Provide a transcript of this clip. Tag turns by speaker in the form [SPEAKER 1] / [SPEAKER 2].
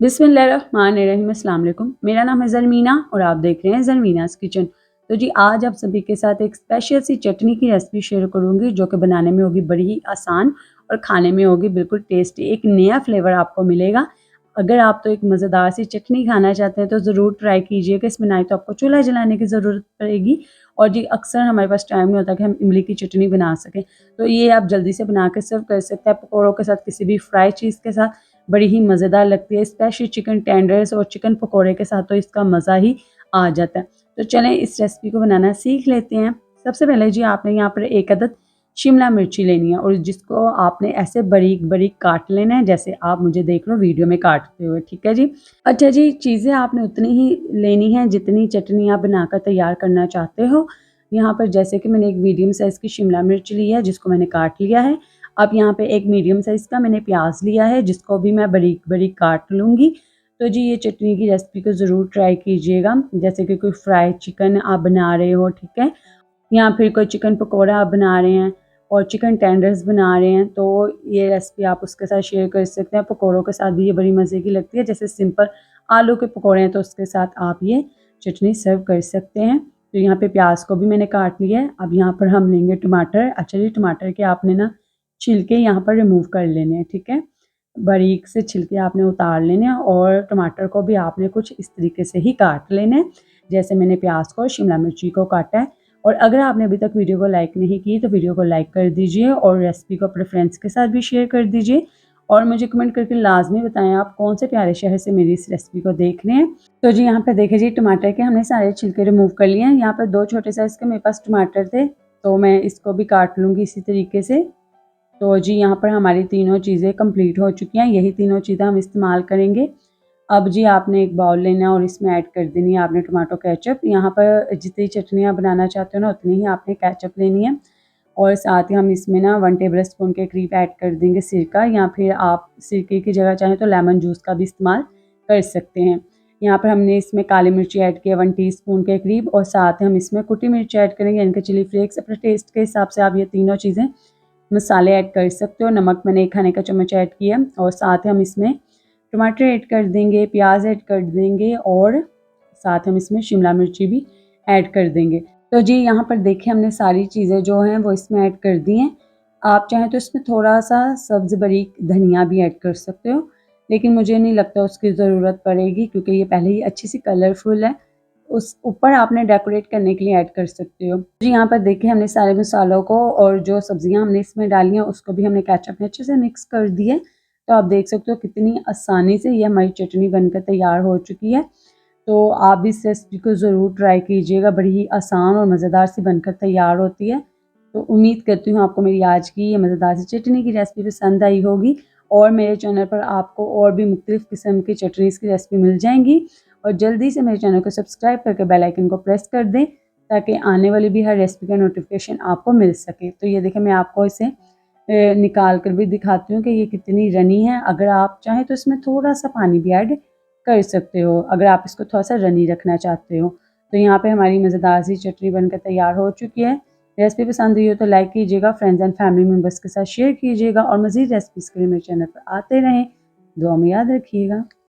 [SPEAKER 1] बिस्मिल्लाहिर्रहमानिर्रहीम, अस्सलाम वालेकुम। मेरा नाम है ज़रमीना और आप देख रहे हैं ज़रमीनाज़ किचन। तो जी आज आप सभी के साथ एक स्पेशल सी चटनी की रेसिपी शेयर करूँगी जो कि बनाने में होगी बड़ी ही आसान और खाने में होगी बिल्कुल टेस्टी। एक नया फ्लेवर आपको मिलेगा। अगर आप तो एक मज़ेदार सी चटनी खाना चाहते हैं तो ज़रूर ट्राई कीजिएगा। इसमें ना ही तो आपको चूल्हा जलाने की ज़रूरत पड़ेगी और जी अक्सर हमारे पास टाइम नहीं होता कि हम इमली की चटनी बना सकें। तो ये आप जल्दी से बना के सर्व कर सकते हैं पकौड़ों के साथ, किसी भी फ्राई चीज़ के साथ। बड़ी ही मज़ेदार लगती है, स्पेशली चिकन टेंडर्स और चिकन पकोड़े के साथ तो इसका मज़ा ही आ जाता है। तो चलें इस रेसिपी को बनाना सीख लेते हैं। सबसे पहले जी आपने यहाँ पर एक अदद शिमला मिर्ची लेनी है और जिसको आपने ऐसे बारीक बारीक काट लेना है जैसे आप मुझे देख लो वीडियो में काटते हुए, ठीक है जी। अच्छा जी, चीज़ें आपने उतनी ही लेनी है जितनी चटनी आप बनाकर तैयार करना चाहते हो। यहाँ पर जैसे कि मैंने एक मीडियम साइज़ की शिमला मिर्च ली है जिसको मैंने काट लिया है। अब यहाँ पे एक मीडियम साइज़ का मैंने प्याज लिया है जिसको भी मैं बारीक बारीक काट लूँगी। तो जी ये चटनी की रेसिपी को ज़रूर ट्राई कीजिएगा, जैसे कि कोई फ्राई चिकन आप बना रहे हो, ठीक है, या फिर कोई चिकन पकौड़ा आप बना रहे हैं और चिकन टेंडर्स बना रहे हैं तो ये रेसिपी आप उसके साथ शेयर कर सकते हैं। पकौड़ों के साथ भी ये बड़ी मज़े की लगती है, जैसे सिंपल आलू के पकौड़े हैं तो उसके साथ आप ये चटनी सर्व कर सकते हैं। तो यहाँ पे प्याज को भी मैंने काट लिया है। अब यहाँ पर हम लेंगे टमाटर। अच्छा जी, टमाटर के आपने ना छिलके यहाँ पर रिमूव कर लेने हैं, ठीक है। बारीक से छिलके आपने उतार लेने हैं और टमाटर को भी आपने कुछ इस तरीके से ही काट लेना है जैसे मैंने प्याज को और शिमला मिर्ची को काटा है। और अगर आपने अभी तक वीडियो को लाइक नहीं की तो वीडियो को लाइक कर दीजिए और रेसिपी को अपने फ्रेंड्स के साथ भी शेयर कर दीजिए और मुझे कमेंट करके लाजमी बताएं आप कौन से प्यारे शहर से मेरी इस रेसिपी को देख रहे हैं। तो जी यहाँ पे देखिए जी, टमाटर के हमने सारे छिलके रिमूव कर लिए हैं। यहाँ पर 2 छोटे साइज़ के मेरे पास टमाटर थे तो मैं इसको भी काट लूँगी इसी तरीके से। तो जी यहाँ पर हमारी तीनों चीज़ें कंप्लीट हो चुकी हैं, यही तीनों चीज़ें हम इस्तेमाल करेंगे। अब जी आपने एक बाउल लेना है और इसमें ऐड कर देनी है आपने टमाटो केचप। यहाँ पर जितनी चटनियाँ बनाना चाहते हो ना उतनी ही आपने केचप लेनी है और साथ ही हम इसमें ना 1 टेबल स्पून के करीब ऐड कर देंगे सिरका, या फिर आप सिरके की जगह चाहें तो लेमन जूस का भी इस्तेमाल कर सकते हैं। यहाँ पर हमने इसमें काली मिर्ची ऐड किया 1 टीस्पून के करीब और साथ ही हम इसमें कुटी मिर्च ऐड करेंगे, यानी कि चिली फ्लेक्स। अपने टेस्ट के हिसाब से आप ये तीनों चीज़ें मसाले ऐड कर सकते हो। नमक मैंने 1 खाने का चम्मच ऐड किया और साथ ही हम इसमें टमाटर ऐड कर देंगे, प्याज ऐड कर देंगे और साथ हम इसमें शिमला मिर्ची भी ऐड कर देंगे। तो जी यहाँ पर देखिए हमने सारी चीज़ें जो हैं वो इसमें ऐड कर दी हैं। आप चाहें तो इसमें थोड़ा-सा सब्ज़ बारीक धनिया भी ऐड कर सकते हो, लेकिन मुझे नहीं लगता उसकी ज़रूरत पड़ेगी क्योंकि ये पहले ही अच्छी सी कलरफुल है। उस ऊपर आपने डेकोरेट करने के लिए ऐड कर सकते हो। जी यहाँ पर देखिए हमने सारे मसालों को और जो सब्जियाँ हमने इसमें डाली हैं उसको भी हमने केचप में अच्छे से मिक्स कर दिया है। तो आप देख सकते हो कितनी आसानी से ये हमारी चटनी बनकर तैयार हो चुकी है। तो आप भी इस रेसिपी को ज़रूर ट्राई कीजिएगा, बड़ी ही आसान और मज़ेदार सी बनकर तैयार होती है। तो उम्मीद करती हूँ आपको मेरी आज की ये मज़ेदार सी चटनी की रेसिपी पसंद आई होगी और मेरे चैनल पर आपको और भी मुख्तलिफ़ किस्म की चटनीज़ की रेसिपी मिल जाएंगी। और जल्दी से मेरे चैनल को सब्सक्राइब करके बेल आइकन को प्रेस कर दें ताकि आने वाली भी हर रेसिपी का नोटिफिकेशन आपको मिल सके। तो ये देखिए मैं आपको इसे निकाल कर भी दिखाती हूँ कि ये कितनी रनी है। अगर आप चाहें तो इसमें थोड़ा-सा पानी भी ऐड कर सकते हो, अगर आप इसको थोड़ा-सा रनी रखना चाहते हो। तो यहाँ पे हमारी मज़ेदार सी चटनी बनकर तैयार हो चुकी है। रेसिपी पसंद आई हो तो लाइक कीजिएगा, फ्रेंड्स एंड फैमिली मेंबर्स के साथ शेयर कीजिएगा और मज़ीद रेसिपीज़ के लिए मेरे चैनल पर आते रहें। दुआ में याद रखिएगा।